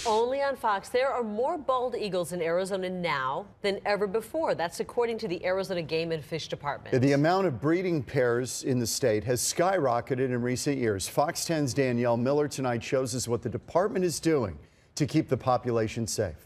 Only on Fox, there are more bald eagles in Arizona now than ever before. That's according to the Arizona Game and Fish Department. The amount of breeding pairs in the state has skyrocketed in recent years. Fox 10's Danielle Miller tonight shows us what the department is doing to keep the population safe.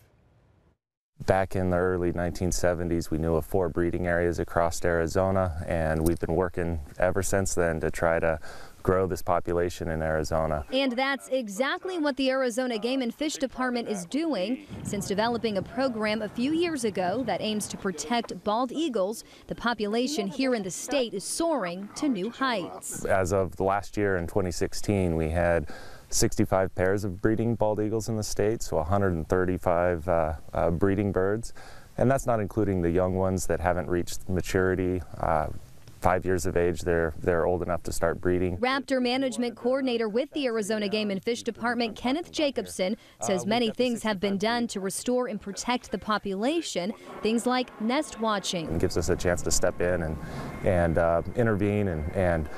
Back in the early 1970s, we knew of 4 breeding areas across Arizona, and we've been working ever since then to try to grow this population in Arizona. And that's exactly what the Arizona Game and Fish Department is doing. Since developing a program a few years ago that aims to protect bald eagles, the population here in the state is soaring to new heights. As of the last year in 2016, we had 65 pairs of breeding bald eagles in the state, so 135 breeding birds. And that's not including the young ones that haven't reached maturity. 5 years of age, they're old enough to start breeding. Raptor Management Coordinator with the Arizona Game and Fish Department, Kenneth Jacobson, says many things have been done to restore and protect the population, things like nest watching. It gives us a chance to step in and intervene and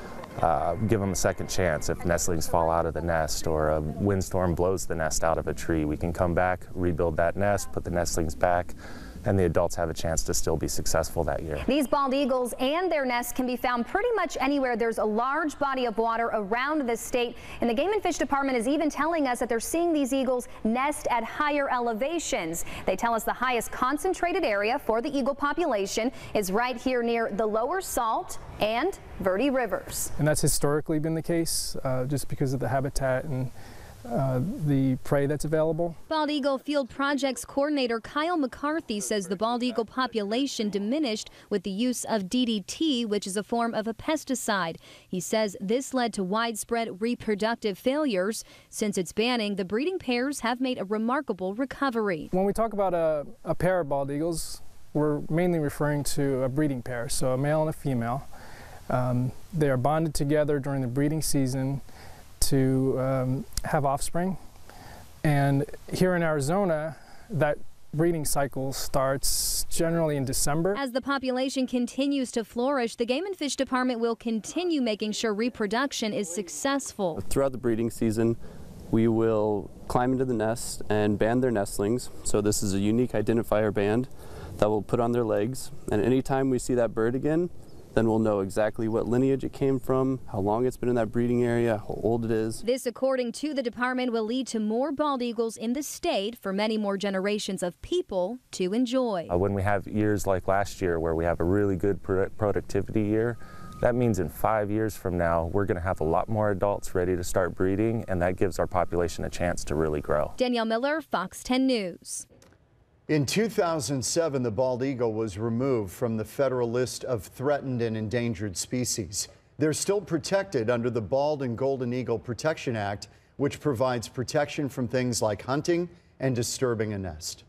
give them a second chance. If nestlings fall out of the nest or a windstorm blows the nest out of a tree, we can come back, rebuild that nest, put the nestlings back, and the adults have a chance to still be successful that year. These bald eagles and their nests can be found pretty much anywhere. There's a large body of water around the state, and the Game and Fish Department is even telling us that they're seeing these eagles nest at higher elevations. They tell us the highest concentrated area for the eagle population is right here near the Lower Salt and Verde Rivers. And that's historically been the case, just because of the habitat and the prey that's available. Bald Eagle Field Projects Coordinator Kyle McCarthy says the bald eagle population diminished with the use of DDT, which is a form of a pesticide. He says this led to widespread reproductive failures. Since its banning, the breeding pairs have made a remarkable recovery. When we talk about a pair of bald eagles, we're mainly referring to a breeding pair, so a male and a female. They are bonded together during the breeding season to have offspring, and here in Arizona that breeding cycle starts generally in December. As the population continues to flourish, the Game and Fish Department will continue making sure reproduction is successful. Throughout the breeding season, we will climb into the nest and band their nestlings. So this is a unique identifier band that we'll put on their legs, and anytime we see that bird again, then we'll know exactly what lineage it came from, how long it's been in that breeding area, how old it is. This, according to the department, will lead to more bald eagles in the state for many more generations of people to enjoy. When we have years like last year where we have a really good productivity year, that means in 5 years from now, we're going to have a lot more adults ready to start breeding, and that gives our population a chance to really grow. Danielle Miller, Fox 10 News. In 2007, the bald eagle was removed from the federal list of threatened and endangered species. They're still protected under the Bald and Golden Eagle Protection Act, which provides protection from things like hunting and disturbing a nest.